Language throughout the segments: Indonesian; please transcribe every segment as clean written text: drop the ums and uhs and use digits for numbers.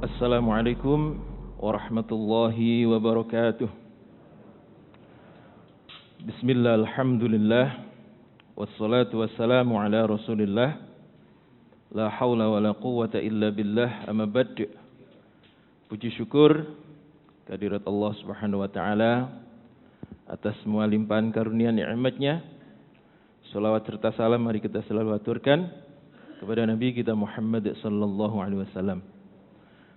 Assalamualaikum warahmatullahi wabarakatuh. Bismillah, alhamdulillah, wassalatu wassalamu ala rasulillah, la hawla wa la quwwata illa billah, amma ba'd. Puji syukur kehadirat Allah subhanahu wa ta'ala atas semua limpahan karunia nikmatnya. Salawat serta salam mari kita selalu aturkan kepada Nabi kita Muhammad sallallahu alaihi wasallam.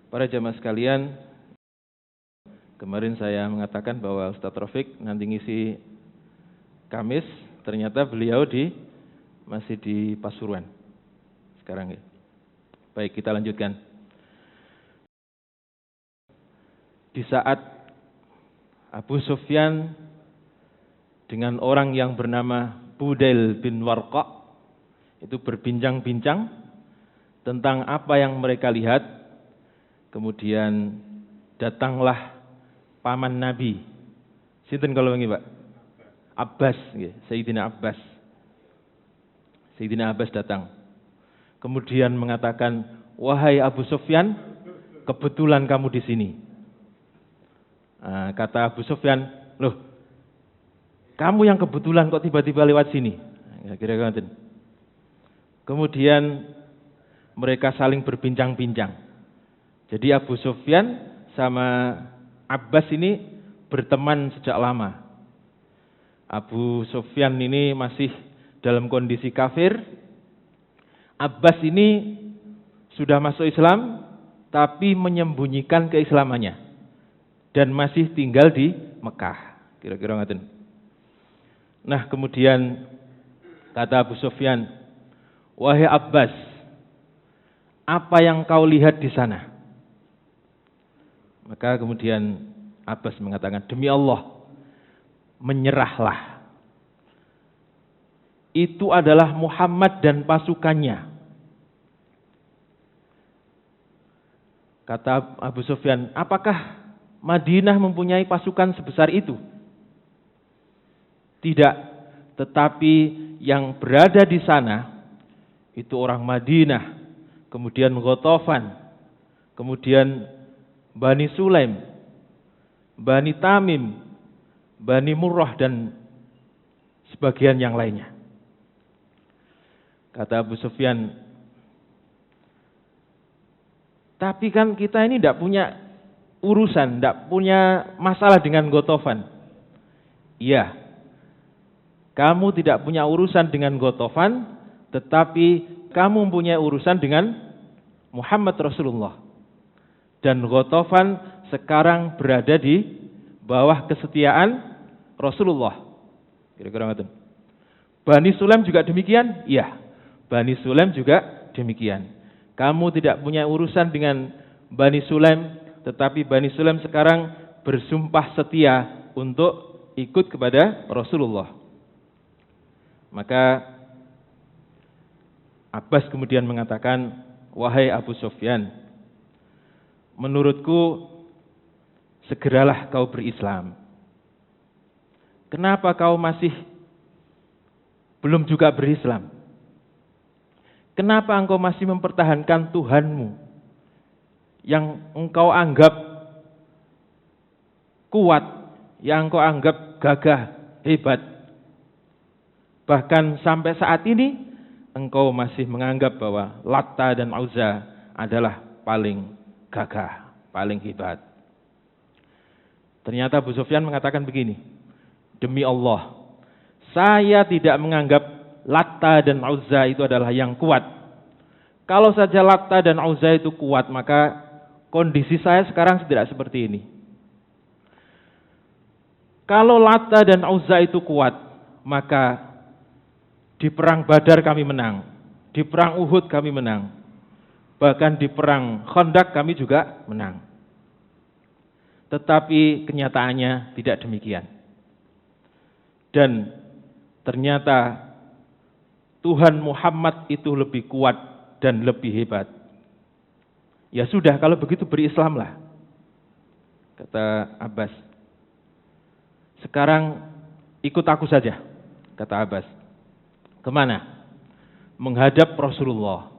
Para jamaah sekalian, kemarin saya mengatakan bahwa Ustadz Rafiq nanti ngisi Kamis, ternyata beliau masih di Pasuruan sekarang ya. Baik, kita lanjutkan. Di saat Abu Sufyan dengan orang yang bernama Budail bin Warqa itu berbincang-bincang tentang apa yang mereka lihat. Kemudian datanglah paman Nabi. Sinten kalau ini Pak? Abbas, Sayyidina Abbas. Sayyidina Abbas datang. Kemudian mengatakan, wahai Abu Sufyan, kebetulan kamu di sini. Nah, kata Abu Sufyan, loh, kamu yang kebetulan kok tiba-tiba lewat sini. Kira-kira. Kemudian mereka saling berbincang-bincang. Jadi Abu Sufyan sama Abbas ini berteman sejak lama. Abu Sufyan ini masih dalam kondisi kafir. Abbas ini sudah masuk Islam, tapi menyembunyikan keislamannya. Dan masih tinggal di Mekah. Kira-kira ngaten. Nah kemudian kata Abu Sufyan, wahai Abbas, apa yang kau lihat di sana? Maka kemudian Abbas mengatakan, demi Allah, menyerahlah. Itu adalah Muhammad dan pasukannya. Kata Abu Sufyan, apakah Madinah mempunyai pasukan sebesar itu? Tidak, tetapi yang berada di sana itu orang Madinah, kemudian Ghatafan, kemudian Bani Sulaim, Bani Tamim, Bani Murrah dan sebagian yang lainnya. Kata Abu Sufyan, tapi kan kita ini tidak punya urusan, tidak punya masalah dengan Ghatafan. Iya, kamu tidak punya urusan dengan Ghatafan, tetapi kamu mempunyai urusan dengan Muhammad Rasulullah. Dan Ghatafan sekarang berada di bawah kesetiaan Rasulullah. Kira-kira ngaten. Bani Sulaim juga demikian? Iya, Bani Sulaim juga demikian. Kamu tidak punya urusan dengan Bani Sulaim, tetapi Bani Sulaim sekarang bersumpah setia untuk ikut kepada Rasulullah. Maka Abbas kemudian mengatakan, wahai Abu Sufyan, menurutku segeralah kau berislam. Kenapa kau masih belum juga berislam? Kenapa engkau masih mempertahankan Tuhanmu yang engkau anggap kuat, yang engkau anggap gagah, hebat? Bahkan sampai saat ini engkau masih menganggap bahwa Latta dan Uzza adalah paling gagah, paling hebat. Ternyata Abu Sufyan mengatakan begini, demi Allah, saya tidak menganggap Latta dan Uzza itu adalah yang kuat. Kalau saja Latta dan Uzza itu kuat, maka kondisi saya sekarang tidak seperti ini. Kalau Latta dan Uzza itu kuat, maka di perang Badar kami menang, di perang Uhud kami menang, bahkan di perang Khandaq kami juga menang. Tetapi kenyataannya tidak demikian. Dan ternyata Tuhan Muhammad itu lebih kuat dan lebih hebat. Ya sudah, kalau begitu berislamlah, kata Abbas. Sekarang ikut aku saja, kata Abbas. Kemana? Menghadap Rasulullah.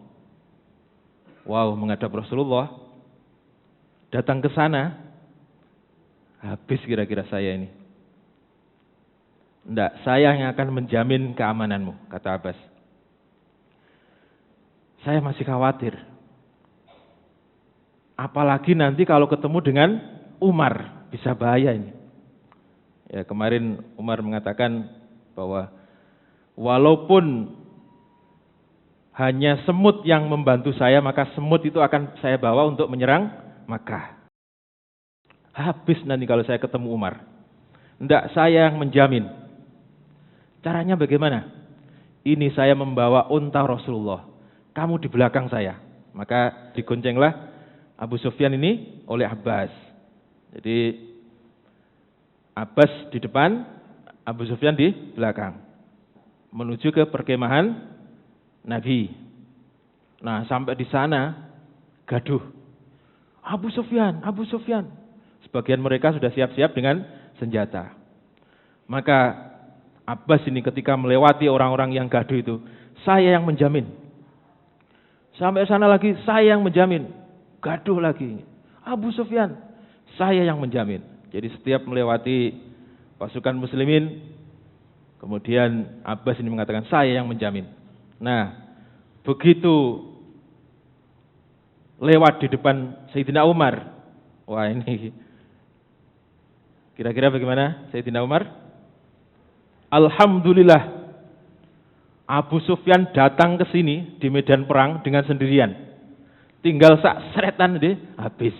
Wow, menghadap Rasulullah. datang ke sana, habis kira-kira saya ini. Enggak, saya yang akan menjamin keamananmu, kata Abbas. Saya masih khawatir. Apalagi nanti kalau ketemu dengan Umar, bisa bahaya ini. Ya, kemarin Umar mengatakan bahwa walaupun hanya semut yang membantu saya, maka semut itu akan saya bawa untuk menyerang Makkah. Habis nanti kalau saya ketemu Umar. Enggak, saya yang menjamin. Caranya bagaimana? Ini saya membawa unta Rasulullah. Kamu di belakang saya. Maka digoncenglah Abu Sufyan ini oleh Abbas. Jadi Abbas di depan, Abu Sufyan di belakang. Menuju ke perkemahan Nabi. Nah, sampai di sana gaduh. Abu Sufyan, Abu Sufyan. Sebagian mereka sudah siap-siap dengan senjata. Maka Abbas ini ketika melewati orang-orang yang gaduh itu, saya yang menjamin. Sampai sana lagi, saya yang menjamin. Gaduh lagi. Abu Sufyan, saya yang menjamin. Jadi setiap melewati pasukan muslimin, kemudian Abbas ini mengatakan, saya yang menjamin. Nah, begitu lewat di depan Sayyidina Umar. Wah, ini kira-kira bagaimana Sayyidina Umar? Alhamdulillah, Abu Sufyan datang ke sini di medan perang dengan sendirian. Tinggal sak seretan deh, habis.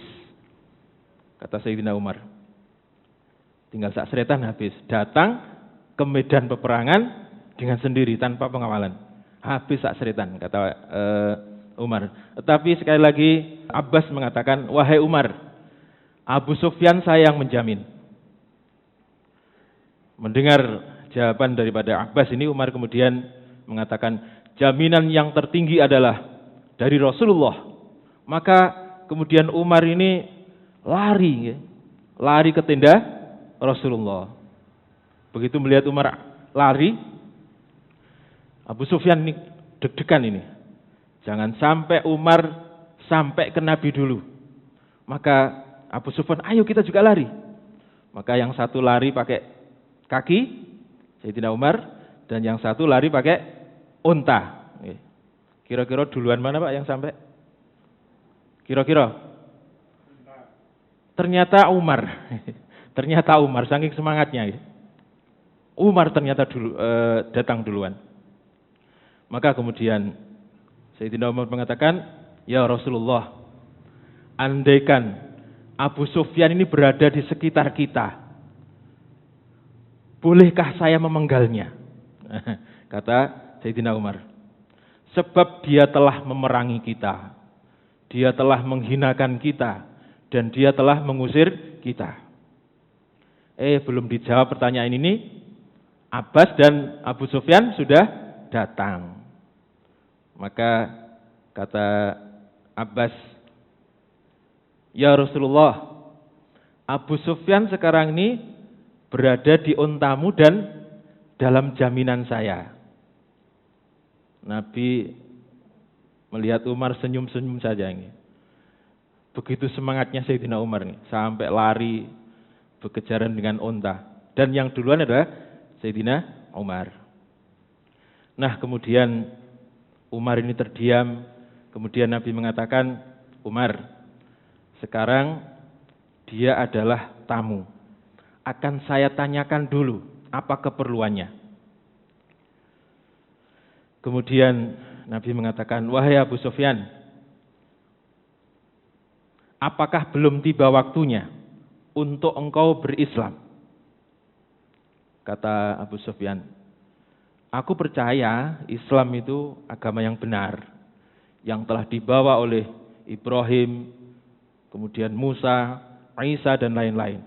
Kata Sayyidina Umar. Tinggal sak seretan habis. Datang ke medan peperangan dengan sendiri tanpa pengawalan. Habis sak seretan, kata Umar. Tetapi sekali lagi Abbas mengatakan, wahai Umar, Abu Sufyan saya yang menjamin. Mendengar jawaban daripada Abbas ini, Umar kemudian mengatakan, jaminan yang tertinggi adalah dari Rasulullah. Maka kemudian Umar ini lari ke tenda Rasulullah. Begitu melihat Umar lari, Abu Sufyan ini deg-degan ini. Jangan sampai Umar sampai ke Nabi dulu. Maka Abu Sufyan, ayo kita juga lari. Maka yang satu lari pakai kaki, Sayyidina Umar, dan yang satu lari pakai unta. Kira-kira duluan mana Pak yang sampai? Kira-kira? Ternyata Umar. Ternyata Umar, saking semangatnya. Umar ternyata datang duluan. Maka kemudian Sayyidina Umar mengatakan, ya Rasulullah, andaikan Abu Sufyan ini berada di sekitar kita, bolehkah saya memenggalnya? Kata Sayyidina Umar. Sebab dia telah memerangi kita, dia telah menghinakan kita, dan dia telah mengusir kita. Belum dijawab pertanyaan ini, Abbas dan Abu Sufyan sudah datang. Maka kata Abbas, ya Rasulullah, Abu Sufyan sekarang ini berada di untamu dan dalam jaminan saya. Nabi melihat Umar senyum-senyum saja ini. Begitu semangatnya Sayyidina Umar nih, sampai lari berkejaran dengan unta. Dan yang duluan adalah Sayyidina Umar. Nah, kemudian Umar ini terdiam. Kemudian Nabi mengatakan, Umar, sekarang dia adalah tamu. Akan saya tanyakan dulu apa keperluannya. Kemudian Nabi mengatakan, wahai Abu Sufyan, apakah belum tiba waktunya untuk engkau berislam? Kata Abu Sufyan, aku percaya Islam itu agama yang benar, yang telah dibawa oleh Ibrahim, kemudian Musa, Isa, dan lain-lain.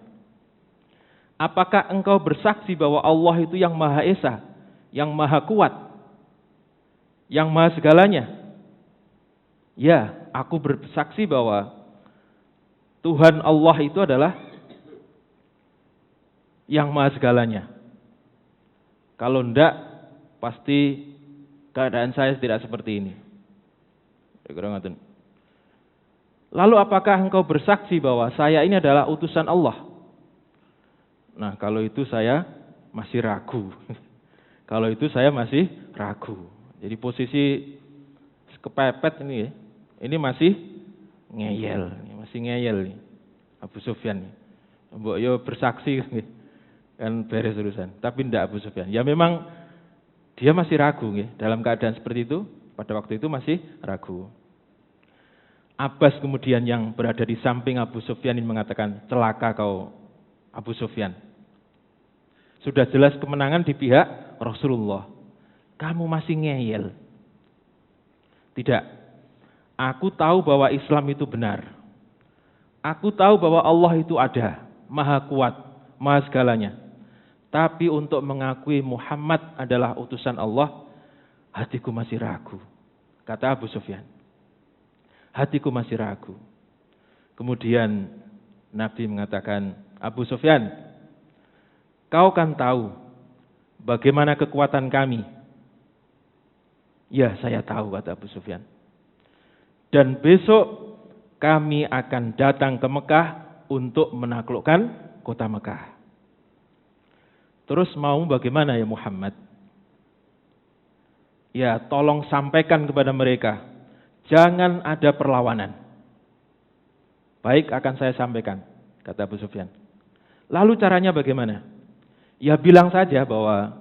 Apakah engkau bersaksi bahwa Allah itu yang Maha Esa, yang Maha Kuat, yang Maha Segalanya? Ya, aku bersaksi bahwa Tuhan Allah itu adalah yang Maha Segalanya. Kalau enggak, pasti keadaan saya tidak seperti ini. Lalu apakah engkau bersaksi bahwa saya ini adalah utusan Allah? Nah, kalau itu saya masih ragu. Kalau itu saya masih ragu. Jadi posisi kepepet ini ya. Ini masih ngeyel nih. Abu Sufyan nih. Mbok yo bersaksi kan beres urusan. Tapi tidak Abu Sufyan. Ya memang dia masih ragu nih. Dalam keadaan seperti itu, pada waktu itu masih ragu. Abbas kemudian yang berada di samping Abu Sufyan ini mengatakan, celaka kau Abu Sufyan. Sudah jelas kemenangan di pihak Rasulullah. Kamu masih ngeyel. Tidak. Aku tahu bahwa Islam itu benar. Aku tahu bahwa Allah itu ada, maha kuat, maha segalanya. Tapi untuk mengakui Muhammad adalah utusan Allah, hatiku masih ragu. Kata Abu Sufyan. Hatiku masih ragu. Kemudian Nabi mengatakan, Abu Sufyan, kau kan tahu bagaimana kekuatan kami. Ya, saya tahu, kata Abu Sufyan. Dan besok kami akan datang ke Mekah untuk menaklukkan kota Mekah. Terus mau bagaimana ya Muhammad? Ya, tolong sampaikan kepada mereka, jangan ada perlawanan. Baik, akan saya sampaikan, kata Abu Sufyan. Lalu caranya bagaimana? Ya bilang saja bahwa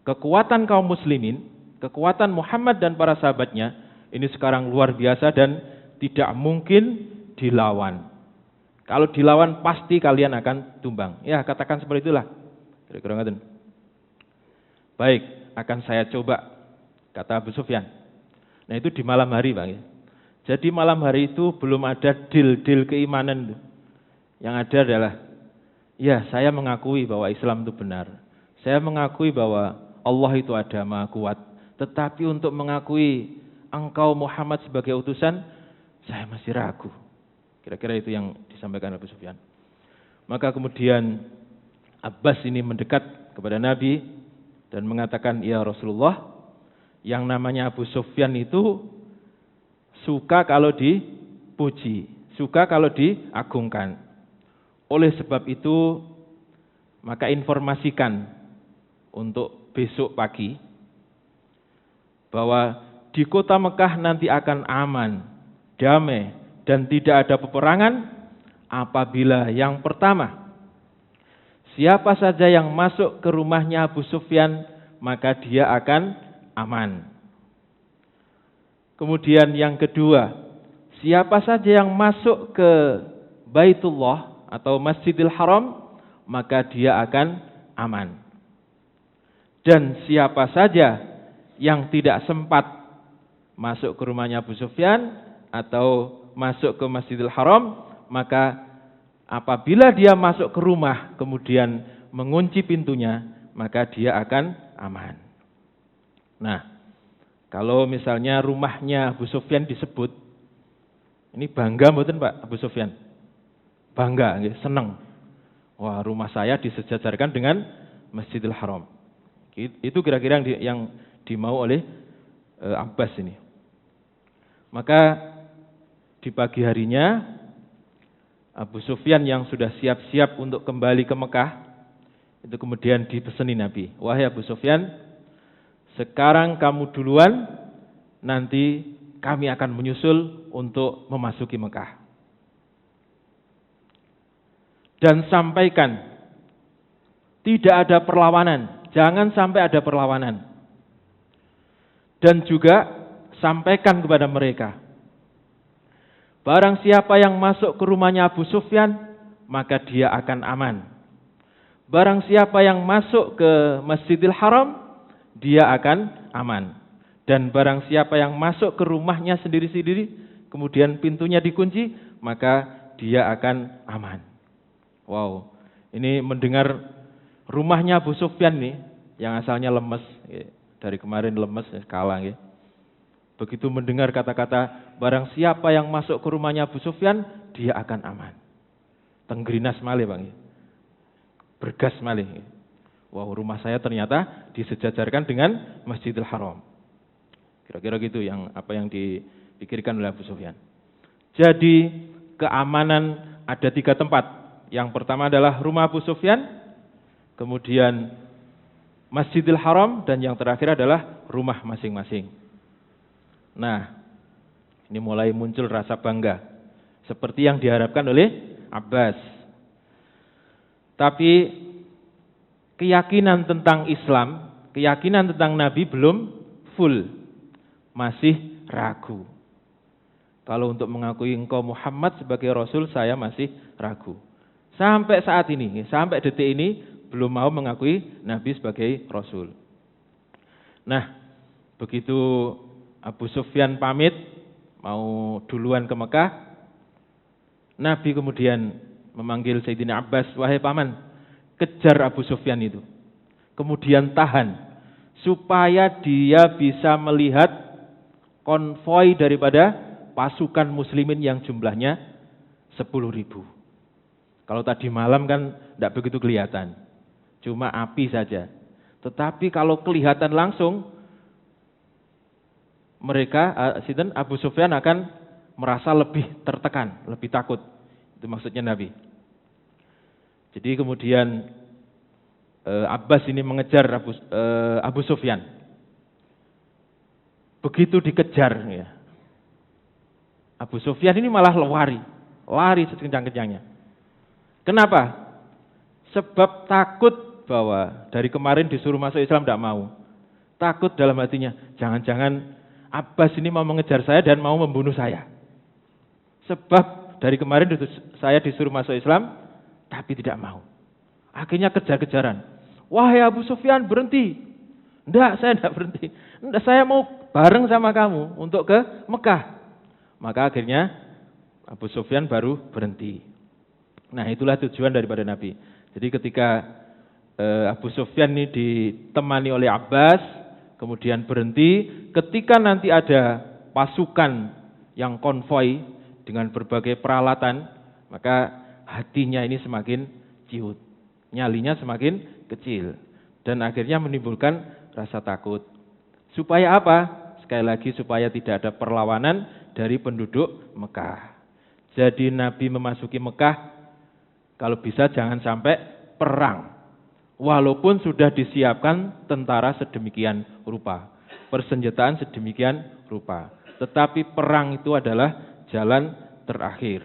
kekuatan kaum muslimin, kekuatan Muhammad dan para sahabatnya, ini sekarang luar biasa dan tidak mungkin dilawan. Kalau dilawan pasti kalian akan tumbang. Ya katakan seperti itulah. Kira-kira ngaten. Baik, akan saya coba, kata Abu Sufyan. Nah itu di malam hari Bang. Jadi malam hari itu belum ada deal keimanan. Yang ada adalah, ya saya mengakui bahwa Islam itu benar. Saya mengakui bahwa Allah itu ada, maha kuat. Tetapi untuk mengakui engkau Muhammad sebagai utusan, saya masih ragu. Kira-kira itu yang disampaikan Abu Sufyan. Maka kemudian Abbas ini mendekat kepada Nabi dan mengatakan, ya Rasulullah, yang namanya Abu Sufyan itu suka kalau dipuji, suka kalau diagungkan. Oleh sebab itu, maka informasikan untuk besok pagi bahwa di kota Mekah nanti akan aman, damai, dan tidak ada peperangan apabila yang pertama, siapa saja yang masuk ke rumahnya Abu Sufyan, maka dia akan aman. Kemudian yang kedua, siapa saja yang masuk ke Baitullah atau Masjidil Haram, maka dia akan aman. Dan siapa saja yang tidak sempat masuk ke rumahnya Abu Sufyan atau masuk ke Masjidil Haram, maka apabila dia masuk ke rumah kemudian mengunci pintunya, maka dia akan aman. Nah, kalau misalnya rumahnya Abu Sufyan disebut, ini bangga mboten Pak Abu Sufyan? Bangga, senang. Wah, rumah saya disejajarkan dengan Masjidil Haram. Itu kira-kira yang dimau oleh Abbas ini. Maka di pagi harinya Abu Sufyan yang sudah siap-siap untuk kembali ke Mekah, itu kemudian dipeseni Nabi, wahai Abu Sufyan, sekarang kamu duluan, nanti kami akan menyusul untuk memasuki Mekah. Dan sampaikan, tidak ada perlawanan, jangan sampai ada perlawanan. Dan juga sampaikan kepada mereka, barang siapa yang masuk ke rumahnya Abu Sufyan, maka dia akan aman. Barang siapa yang masuk ke Masjidil Haram, dia akan aman. Dan barang siapa yang masuk ke rumahnya sendiri-sendiri, kemudian pintunya dikunci, maka dia akan aman. Wow, ini mendengar rumahnya Abu Sufyan nih, yang asalnya lemes, dari kemarin lemes, kalah. Begitu mendengar kata-kata, barang siapa yang masuk ke rumahnya Abu Sufyan, dia akan aman. Tenggerinas malih Bang, bergas malih. Wow, rumah saya ternyata disejajarkan dengan Masjidil Haram. Kira-kira gitu apa yang dipikirkan oleh Abu Sufyan. Jadi keamanan ada 3 tempat. Yang pertama adalah rumah Abu Sufyan, kemudian Masjidil Haram, dan yang terakhir adalah rumah masing-masing. Nah, ini mulai muncul rasa bangga, seperti yang diharapkan oleh Abbas. Tapi keyakinan tentang Islam, keyakinan tentang Nabi belum full, masih ragu. Kalau untuk mengakui engkau Muhammad sebagai Rasul, saya masih ragu. Sampai saat ini, sampai detik ini, belum mau mengakui Nabi sebagai Rasul. Nah, begitu Abu Sufyan pamit, mau duluan ke Mekah, Nabi kemudian memanggil Sayyidina Abbas, wahai paman, kejar Abu Sufyan itu. Kemudian tahan, supaya dia bisa melihat konvoi daripada pasukan muslimin yang jumlahnya 10.000. Kalau tadi malam kan tidak begitu kelihatan, cuma api saja. Tetapi kalau kelihatan langsung, mereka, Abu Sufyan akan merasa lebih tertekan, lebih takut. Itu maksudnya Nabi. Jadi kemudian Abbas ini mengejar Abu Sufyan. Begitu dikejar, ya, Abu Sufyan ini malah lari sekencang-kencangnya. Kenapa? Sebab takut bahwa dari kemarin disuruh masuk Islam tidak mau. Takut dalam hatinya, jangan-jangan Abbas ini mau mengejar saya dan mau membunuh saya. Sebab dari kemarin saya disuruh masuk Islam, tapi tidak mau. Akhirnya kejar-kejaran. Wahai Abu Sufyan, berhenti. Enggak, saya tidak berhenti. Enggak, saya mau bareng sama kamu untuk ke Mekah. Maka akhirnya Abu Sufyan baru berhenti. Nah, itulah tujuan daripada Nabi. Jadi ketika Abu Sufyan ini ditemani oleh Abbas, kemudian berhenti, ketika nanti ada pasukan yang konvoi dengan berbagai peralatan, maka hatinya ini semakin ciut, nyalinya semakin kecil, dan akhirnya menimbulkan rasa takut. Supaya apa? Sekali lagi, supaya tidak ada perlawanan dari penduduk Mekah. Jadi Nabi memasuki Mekah, kalau bisa jangan sampai perang. Walaupun sudah disiapkan tentara sedemikian rupa, persenjataan sedemikian rupa. Tetapi perang itu adalah jalan terakhir.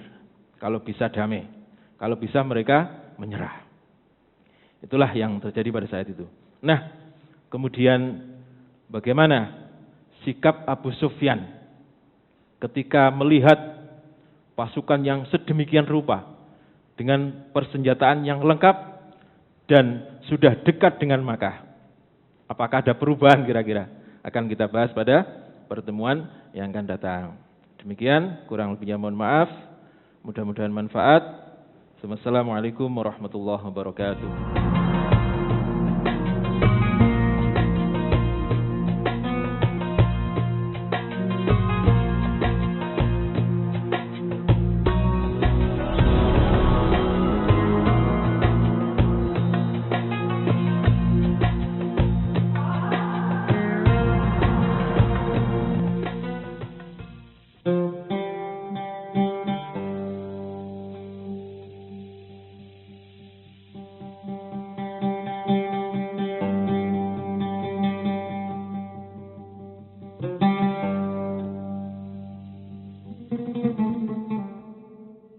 Kalau bisa damai, kalau bisa mereka menyerah. Itulah yang terjadi pada saat itu. Nah, kemudian bagaimana sikap Abu Sufyan ketika melihat pasukan yang sedemikian rupa dengan persenjataan yang lengkap dan sudah dekat dengan Makkah? Apakah ada perubahan kira-kira? Akan kita bahas pada pertemuan yang akan datang. Demikian, kurang lebihnya mohon maaf. Mudah-mudahan manfaat. Wassalamualaikum warahmatullahi wabarakatuh.